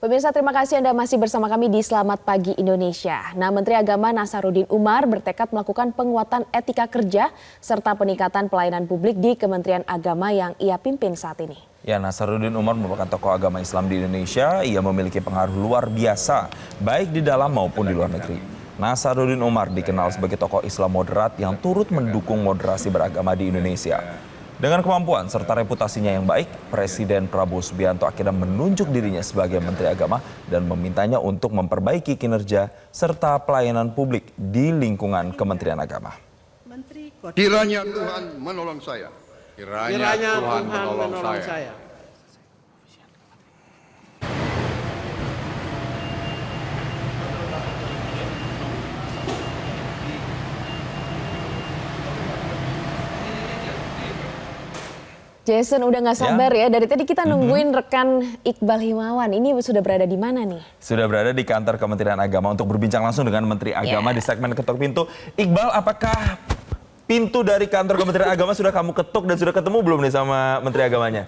Pemirsa, terima kasih Anda masih bersama kami di Selamat Pagi Indonesia. Nah, Menteri Agama Nasaruddin Umar bertekad melakukan penguatan etika kerja serta peningkatan pelayanan publik di Kementerian Agama yang ia pimpin saat ini. Ya, Nasaruddin Umar merupakan tokoh agama Islam di Indonesia. Ia memiliki pengaruh luar biasa, baik di dalam maupun di luar negeri. Nasaruddin Umar dikenal sebagai tokoh Islam moderat yang turut mendukung moderasi beragama di Indonesia. Dengan kemampuan serta reputasinya yang baik, Presiden Prabowo Subianto akhirnya menunjuk dirinya sebagai Menteri Agama dan memintanya untuk memperbaiki kinerja serta pelayanan publik di lingkungan Kementerian Agama. Kiranya Tuhan menolong saya. Kiranya Tuhan menolong saya. Jason, udah nggak sabar ya. Dari tadi kita nungguin rekan Iqbal Himawan. Ini sudah berada di mana nih? Sudah berada di kantor Kementerian Agama untuk berbincang langsung dengan Menteri Agama di segmen Ketok Pintu. Iqbal, apakah pintu dari kantor Kementerian Agama sudah kamu ketuk dan sudah ketemu belum nih sama Menteri Agamanya?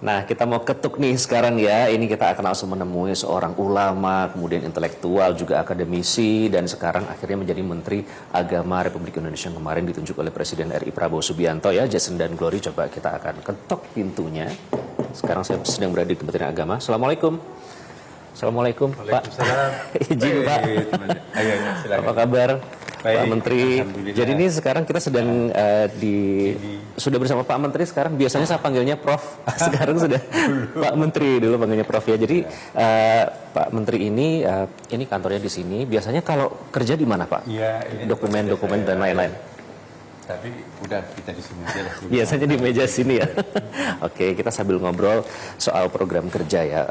Nah, kita mau ketuk nih sekarang ya. Ini kita akan langsung menemui seorang ulama, kemudian intelektual, juga akademisi, dan sekarang akhirnya menjadi Menteri Agama Republik Indonesia yang kemarin ditunjuk oleh Presiden RI Prabowo Subianto ya. Jason dan Glory, coba kita akan ketok pintunya. Sekarang saya sedang berada di Kementerian Agama. Assalamualaikum. Assalamualaikum, Pak. Izin, Pak. Apa kabar, baik, Pak Menteri? Jadi ini sekarang kita sedang sudah bersama Pak Menteri sekarang. Biasanya saya panggilnya Prof. Sekarang sudah Pak Menteri, dulu panggilnya Prof ya. Jadi Pak Menteri ini kantornya di sini. Biasanya kalau kerja di mana, Pak? Ya, dokumen dan lain-lain. Tapi udah kita di sini aja lah. Biasanya di meja sini ya. Oke, kita sambil ngobrol soal program kerja ya.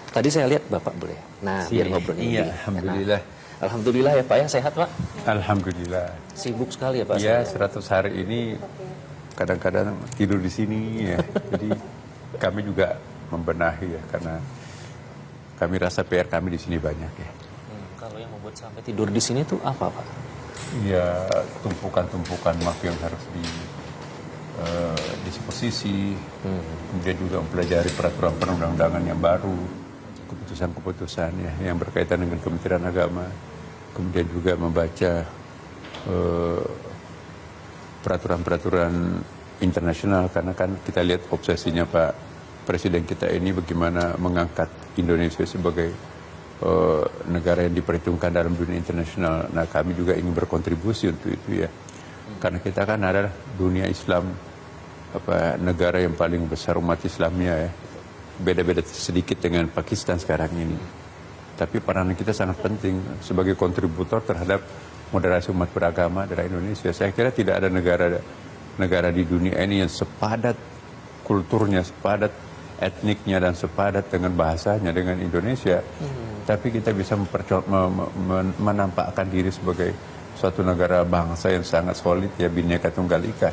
Tadi saya lihat Bapak boleh. Nah, biar ngobrolnya iya, lebih alhamdulillah. enak. Alhamdulillah ya Pak ya, sehat Pak? Alhamdulillah. Sibuk sekali ya Pak? Iya, 100 hari ini kadang-kadang tidur di sini ya. Jadi kami juga membenahi ya, karena kami rasa PR kami di sini banyak ya. Kalau yang membuat sampai tidur di sini tuh apa Pak? Ya, tumpukan-tumpukan map yang harus disposisi, kemudian juga mempelajari peraturan perundang-undangan yang baru, keputusan-keputusan ya, yang berkaitan dengan Kementerian Agama, kemudian juga membaca peraturan-peraturan internasional, karena kan kita lihat obsesinya Pak Presiden kita ini bagaimana mengangkat Indonesia sebagai negara yang diperhitungkan dalam dunia internasional. Nah, kami juga ingin berkontribusi untuk itu ya, karena kita kan adalah dunia Islam, negara yang paling besar umat Islamnya ya. Beda-beda sedikit dengan Pakistan sekarang ini. Tapi peranan kita sangat penting sebagai kontributor terhadap moderasi umat beragama dari Indonesia. Saya kira tidak ada negara di dunia ini yang sepadat kulturnya, sepadat etniknya, dan sepadat dengan bahasanya dengan Indonesia. Tapi kita bisa menampakkan diri sebagai suatu negara bangsa yang sangat solid ya, Bhinneka Tunggal Ika.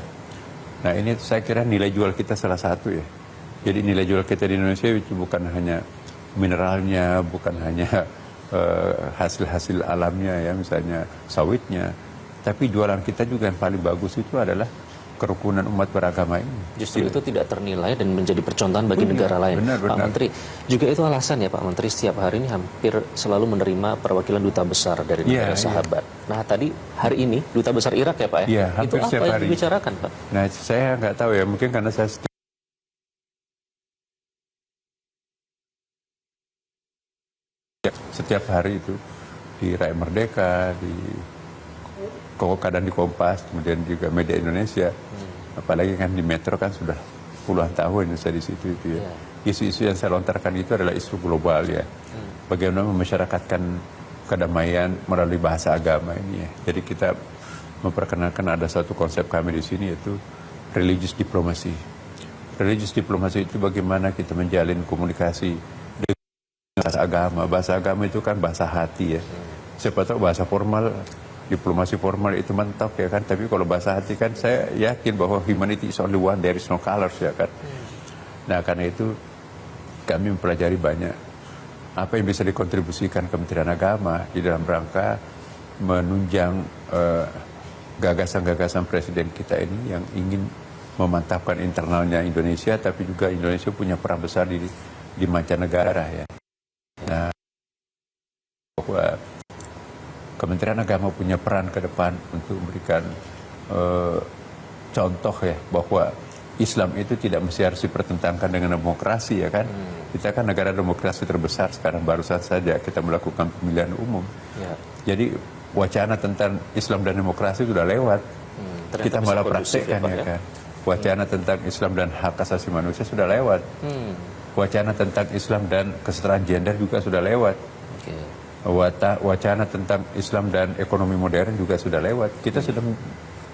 Nah, ini saya kira nilai jual kita salah satu ya. Jadi nilai jual kita di Indonesia itu bukan hanya mineralnya, bukan hanya hasil-hasil alamnya ya, misalnya sawitnya, tapi jualan kita juga yang paling bagus itu adalah kerukunan umat beragama ini. Justru itu tidak ternilai dan menjadi percontohan bagi negara lain. Benar. Pak Menteri, juga itu alasan ya Pak Menteri setiap hari ini hampir selalu menerima perwakilan duta besar dari negara sahabat. Nah, tadi hari ini duta besar Irak ya Pak ya? Iya, itu apa yang dibicarakan Pak? Nah, saya nggak tahu ya, mungkin karena saya setiap hari itu di Rakyat Merdeka, di kadang di Kompas, kemudian juga media Indonesia, apalagi kan di Metro kan sudah puluhan tahun saya di situ itu ya. Isu-isu yang saya lontarkan itu adalah isu global ya. Bagaimana memasyarakatkan kedamaian melalui bahasa agama ini ya. Jadi kita memperkenalkan ada satu konsep kami di sini, yaitu religious diplomacy. Religious diplomacy itu bagaimana kita menjalin komunikasi dengan bahasa agama. Bahasa agama itu kan bahasa hati ya. Siapa tahu bahasa formal, diplomasi formal itu mentok ya kan. Tapi kalau bahasa hati kan saya yakin bahwa humanity is only one, there is no colors ya kan. Nah, karena itu kami mempelajari banyak apa yang bisa dikontribusikan Kementerian Agama di dalam rangka menunjang gagasan-gagasan Presiden kita ini yang ingin memantapkan internalnya Indonesia, tapi juga Indonesia punya peran besar di mancanegara ya. Nah, bahwa Kementerian Agama punya peran ke depan untuk memberikan contoh ya, bahwa Islam itu tidak mesti harus dipertentangkan dengan demokrasi ya kan. Kita kan negara demokrasi terbesar sekarang, baru saja kita melakukan pemilihan umum. Ya. Jadi wacana tentang Islam dan demokrasi sudah lewat. Kita malah praktekkan ya kan. Wacana tentang Islam dan hak asasi manusia sudah lewat. Wacana tentang Islam dan kesetaraan gender juga sudah lewat. Wacana tentang Islam dan ekonomi modern juga sudah lewat. Kita sudah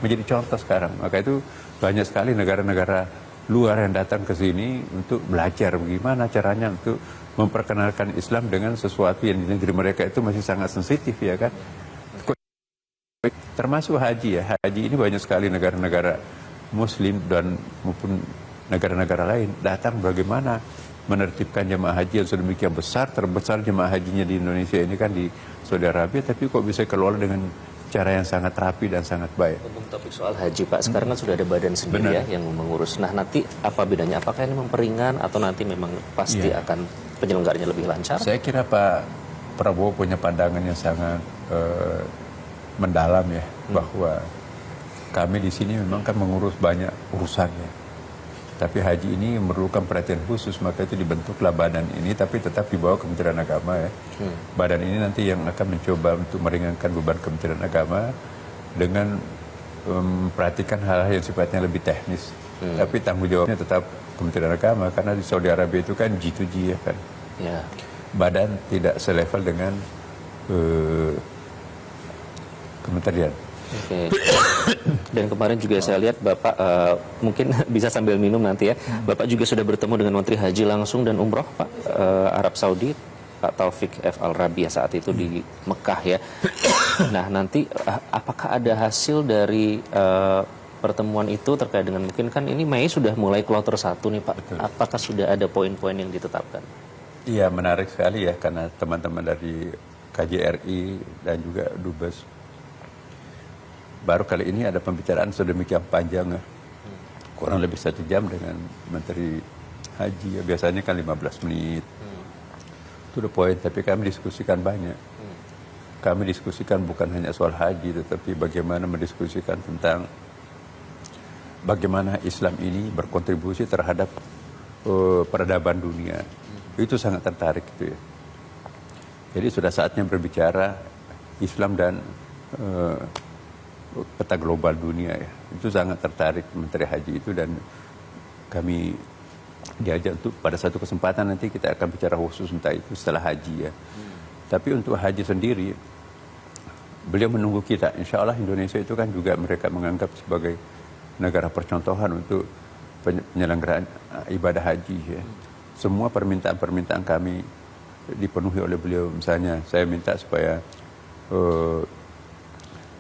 menjadi contoh sekarang. Maka itu banyak sekali negara-negara luar yang datang ke sini untuk belajar bagaimana caranya untuk memperkenalkan Islam dengan sesuatu yang di negeri mereka itu masih sangat sensitif ya kan. Termasuk haji ya. Haji ini banyak sekali negara-negara Muslim dan maupun negara-negara lain datang bagaimana menertibkan jemaah haji yang sedemikian besar, terbesar jemaah hajinya di Indonesia ini kan di Saudi Arabia, tapi kok bisa kelola dengan cara yang sangat rapi dan sangat baik. Untuk topik soal haji Pak, sekarang kan sudah ada badan sendiri ya yang mengurus. Nah nanti apa bedanya? Apakah ini memperingan atau nanti memang pasti akan penyelenggaranya lebih lancar? Saya kira Pak Prabowo punya pandangan yang sangat mendalam ya, bahwa kami di sini memang kan mengurus banyak urusan ya. Tapi haji ini memerlukan perhatian khusus, maka itu dibentuklah badan ini, tapi tetap di bawah Kementerian Agama ya. Badan ini nanti yang akan mencoba untuk meringankan beban Kementerian Agama dengan memperhatikan hal-hal yang sifatnya lebih teknis. Tapi tanggung jawabnya tetap Kementerian Agama, karena di Saudi Arabia itu kan G2G ya kan. Ya. Badan tidak selevel dengan kementerian. Oke. Dan kemarin juga saya lihat Bapak mungkin bisa sambil minum nanti ya. Bapak juga sudah bertemu dengan Menteri Haji langsung dan Umroh Pak Arab Saudi, Pak Taufik F. Al-Rabi saat itu di Mekah ya. Nah nanti apakah ada hasil dari pertemuan itu terkait dengan mungkin kan ini Mei sudah mulai kloter 1 nih Pak. Betul. Apakah sudah ada poin-poin yang ditetapkan? Iya, menarik sekali ya, karena teman-teman dari KJRI dan juga Dubes baru kali ini ada pembicaraan sedemikian panjang ya. Kurang lebih 1 jam dengan Menteri Haji ya. Biasanya kan 15 menit. Itu udah poin, tapi kami diskusikan banyak. Kami diskusikan bukan hanya soal haji, tetapi bagaimana mendiskusikan tentang bagaimana Islam ini berkontribusi terhadap peradaban dunia. Itu sangat tertarik itu ya. Jadi sudah saatnya berbicara Islam dan peta global dunia ya. Itu sangat tertarik Menteri Haji itu, dan kami diajak untuk pada satu kesempatan nanti kita akan bicara khusus tentang itu setelah haji ya. Tapi untuk haji sendiri beliau menunggu kita. Insya Allah Indonesia itu kan juga mereka menganggap sebagai negara percontohan untuk penyelenggaraan ibadah haji ya. Semua permintaan-permintaan kami dipenuhi oleh beliau. Misalnya saya minta supaya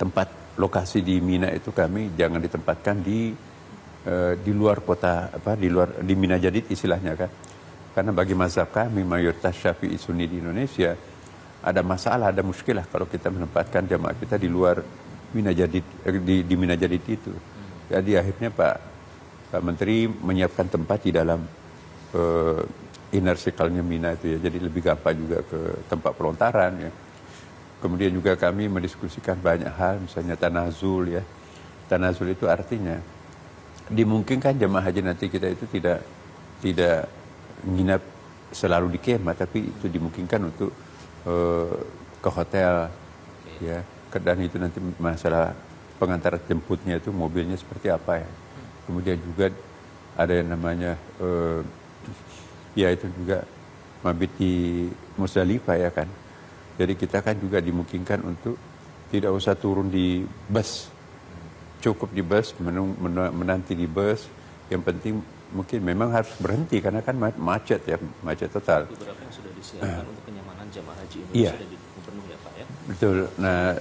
tempat lokasi di Mina itu kami jangan ditempatkan di luar kota, di Mina Jadid istilahnya kan. Karena bagi mazhab kami mayoritas Syafi'i Sunni di Indonesia ada masalah, ada muskilah kalau kita menempatkan jamaah kita di luar Mina Jadid, di Mina Jadid itu. Jadi akhirnya Pak Menteri menyiapkan tempat di dalam inner circle-nya Mina itu ya. Jadi lebih gampang juga ke tempat pelontaran ya. Kemudian juga kami mendiskusikan banyak hal, misalnya tanazul ya. Tanazul itu artinya dimungkinkan jemaah haji nanti kita itu tidak nginap selalu di kemah, tapi itu dimungkinkan untuk ke hotel ya. Dan itu nanti masalah pengantar jemputnya itu mobilnya seperti apa ya. Kemudian juga ada yang namanya ya itu juga mabit di Musdalifah ya kan. Jadi kita kan juga dimungkinkan untuk tidak usah turun di bus, cukup di bus, menanti di bus. Yang penting mungkin memang harus berhenti karena kan macet ya, macet total. Beberapa yang sudah disiapkan untuk kenyamanan jamaah haji Indonesia dan dipenuhi ya Pak ya. Betul. Nah,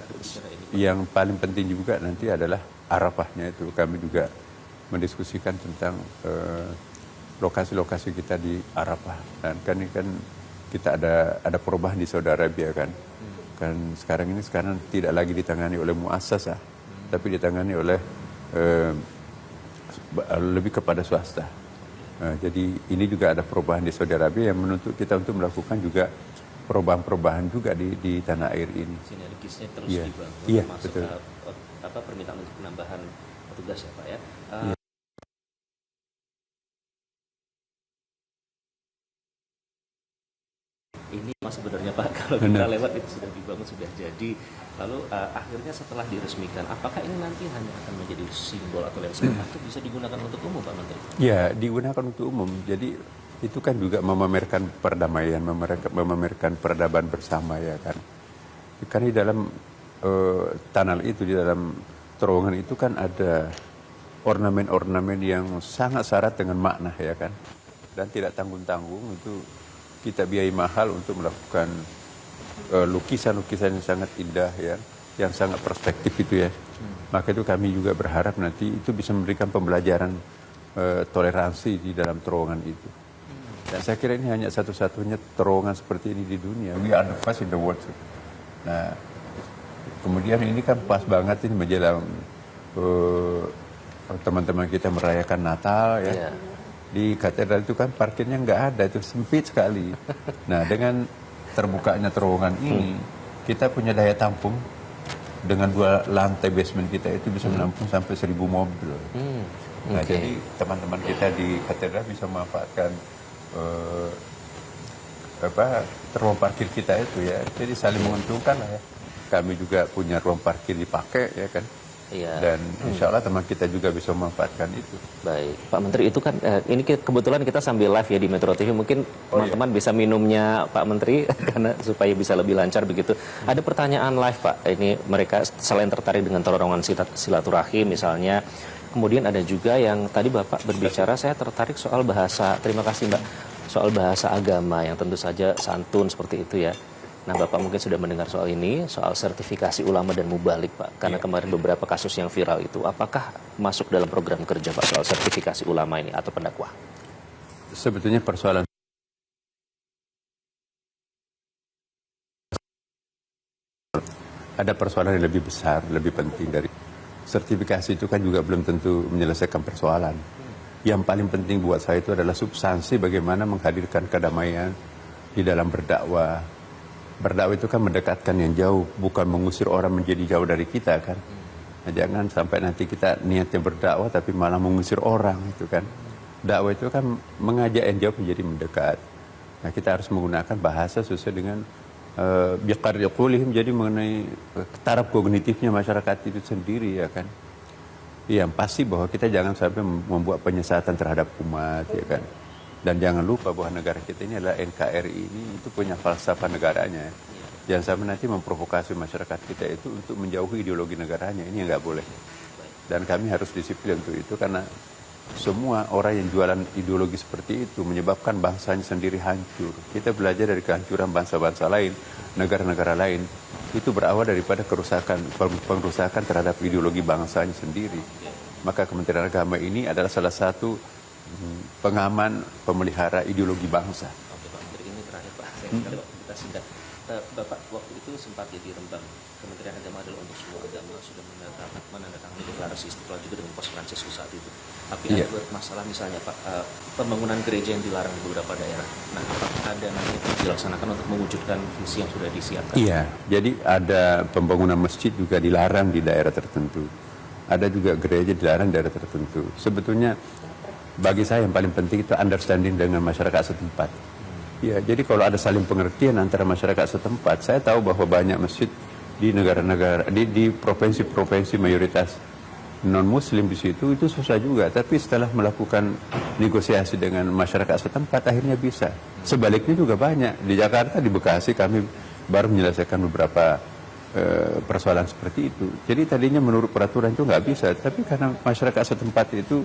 yang paling penting juga nanti adalah Arafahnya itu. Kami juga mendiskusikan tentang lokasi-lokasi kita di Arafah. Dan kan ini kan kita ada perubahan di Saudi Arabia kan. Kan sekarang tidak lagi ditangani oleh muassasah, tapi ditangani oleh lebih kepada swasta. Jadi ini juga ada perubahan di Saudi Arabia yang menuntut kita untuk melakukan juga perubahan-perubahan juga di tanah air ini. Sinergisnya terus Iya. dibangun, Iya, termasuk betul. Permintaan untuk penambahan petugas ya Pak ya. Ini mas sebenarnya Pak, kalau kita Benar. lewat itu sudah dibangun, sudah jadi. Lalu akhirnya setelah diresmikan, apakah ini nanti hanya akan menjadi simbol atau landmark atau bisa digunakan untuk umum Pak Menteri? Ya, digunakan untuk umum. Jadi itu kan juga memamerkan perdamaian, memamerkan peradaban bersama ya kan. Karena di dalam tunnel itu, di dalam terowongan itu kan ada ornamen-ornamen yang sangat syarat dengan makna ya kan. Dan tidak tanggung-tanggung itu kita biayai mahal untuk melakukan lukisan-lukisan yang sangat indah ya, yang sangat perspektif itu ya. Maka itu kami juga berharap nanti itu bisa memberikan pembelajaran toleransi di dalam terowongan itu. Dan saya kira ini hanya satu-satunya terowongan seperti ini di dunia. We are the first in the world. Nah, kemudian ini kan pas banget ini menjelang teman-teman kita merayakan Natal ya. Iya. Di katedral itu kan parkirnya nggak ada, itu sempit sekali. Nah, dengan terbukanya terowongan ini, kita punya daya tampung dengan 2 lantai basement kita itu bisa menampung sampai 1.000 mobil. Nah, jadi teman-teman kita di katedral bisa memanfaatkan ruang parkir kita itu ya. Jadi saling menguntungkan lah ya. Kami juga punya ruang parkir dipakai ya kan. Iya. Dan insya Allah teman kita juga bisa memanfaatkan itu. Baik, Pak Menteri, itu kan ini kebetulan kita sambil live ya di Metro TV. Mungkin teman-teman bisa minumnya Pak Menteri karena supaya bisa lebih lancar begitu. Ada pertanyaan live Pak. Ini mereka selain tertarik dengan terowongan silaturahim misalnya, kemudian ada juga yang tadi Bapak berbicara, saya tertarik soal bahasa. Terima kasih Mbak. Soal bahasa agama yang tentu saja santun seperti itu ya. Nah, Bapak mungkin sudah mendengar soal ini, soal sertifikasi ulama dan mubalik, Pak. Karena kemarin beberapa kasus yang viral itu, apakah masuk dalam program kerja, Pak, soal sertifikasi ulama ini atau pendakwah? Sebetulnya persoalan ada persoalan yang lebih besar, lebih penting dari sertifikasi itu kan juga belum tentu menyelesaikan persoalan. Yang paling penting buat saya itu adalah substansi bagaimana menghadirkan kedamaian di dalam berdakwah. Berdakwah itu kan mendekatkan yang jauh, bukan mengusir orang menjadi jauh dari kita kan. Nah, jangan sampai nanti kita niatnya berdakwah tapi malah mengusir orang itu kan. Dakwah itu kan mengajak yang jauh menjadi mendekat. Nah, kita harus menggunakan bahasa sesuai dengan biqadri qulihim, jadi mengenai taraf kognitifnya masyarakat itu sendiri ya kan. Yang pasti bahwa kita jangan sampai membuat penyesatan terhadap umat ya kan. Dan jangan lupa bahwa negara kita ini adalah NKRI ini itu punya falsafah negaranya. Jangan sampai nanti memprovokasi masyarakat kita itu untuk menjauhi ideologi negaranya. Ini nggak boleh. Dan kami harus disiplin untuk itu karena semua orang yang jualan ideologi seperti itu menyebabkan bangsanya sendiri hancur. Kita belajar dari kehancuran bangsa-bangsa lain, negara-negara lain. Itu berawal daripada pengrusakan terhadap ideologi bangsanya sendiri. Maka Kementerian Agama ini adalah salah satu pengaman, pemelihara ideologi bangsa. Oke Pak Menteri, ini terakhir Pak, saya sekali waktu kita singkat. Bapak waktu itu sempat jadi Rembang. Kementerian Agama adalah untuk semua agama, sudah menandatangani deklarasi Istiqlal juga dengan Pos Fransiskus saat itu. Tapi ada masalah misalnya Pak, pembangunan gereja yang dilarang di beberapa daerah. Nah, apakah ada nanti dilaksanakan untuk mewujudkan visi yang sudah disiapkan? Iya, jadi ada pembangunan masjid juga dilarang di daerah tertentu. Ada juga gereja dilarang di daerah tertentu. Sebetulnya bagi saya yang paling penting itu understanding dengan masyarakat setempat. Ya, jadi kalau ada saling pengertian antara masyarakat setempat, saya tahu bahwa banyak masjid di negara-negara di provinsi-provinsi mayoritas non-muslim di situ itu susah juga. Tapi setelah melakukan negosiasi dengan masyarakat setempat akhirnya bisa. Sebaliknya juga banyak di Jakarta, di Bekasi kami baru menyelesaikan beberapa persoalan seperti itu. Jadi tadinya menurut peraturan itu nggak bisa, tapi karena masyarakat setempat itu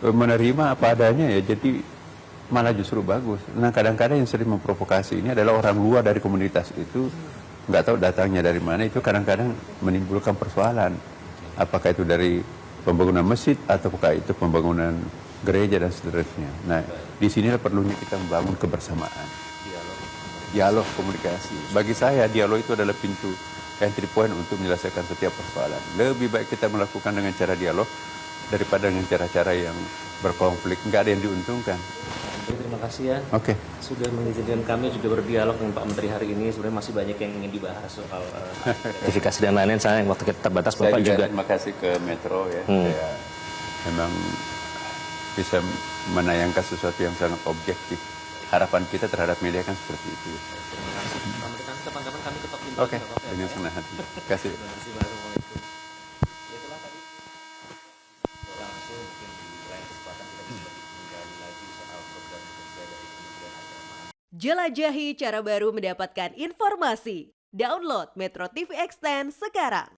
menerima apa adanya ya, jadi malah justru bagus. Nah, kadang-kadang yang sering memprovokasi ini adalah orang luar dari komunitas itu, nggak tahu datangnya dari mana, itu kadang-kadang menimbulkan persoalan. Apakah itu dari pembangunan masjid ataukah itu pembangunan gereja dan seterusnya. Nah, di sinilah perlunya kita membangun kebersamaan. Dialog, komunikasi. Bagi saya dialog itu adalah pintu entry point untuk menyelesaikan setiap persoalan. Lebih baik kita melakukan dengan cara dialog daripada dengan cara-cara yang berkonflik, nggak ada yang diuntungkan. Terima kasih ya. Oke. Sudah mengizinkan kami juga berdialog dengan Pak Menteri hari ini. Sebenarnya masih banyak yang ingin dibahas soal sertifikasi dan lain-lain. Sayang waktu kita terbatas, Saya Bapak juga. terima kasih ke Metro ya. Saya memang bisa menayangkan sesuatu yang sangat objektif. Harapan kita terhadap media kan seperti itu. Terima kasih. Pak Menteri, nanti kapan-kapan kami ketok pintu. Oke, dengan senang hati. Terima kasih. Terima kasih. Assalamualaikum. Ya, itulah tadi. Langsung mungkin di lain kesempatan kita bisa menggali lagi soal program kerja dari Kementerian Agama. Jelajahi cara baru mendapatkan informasi. Download Metro TV Extend sekarang.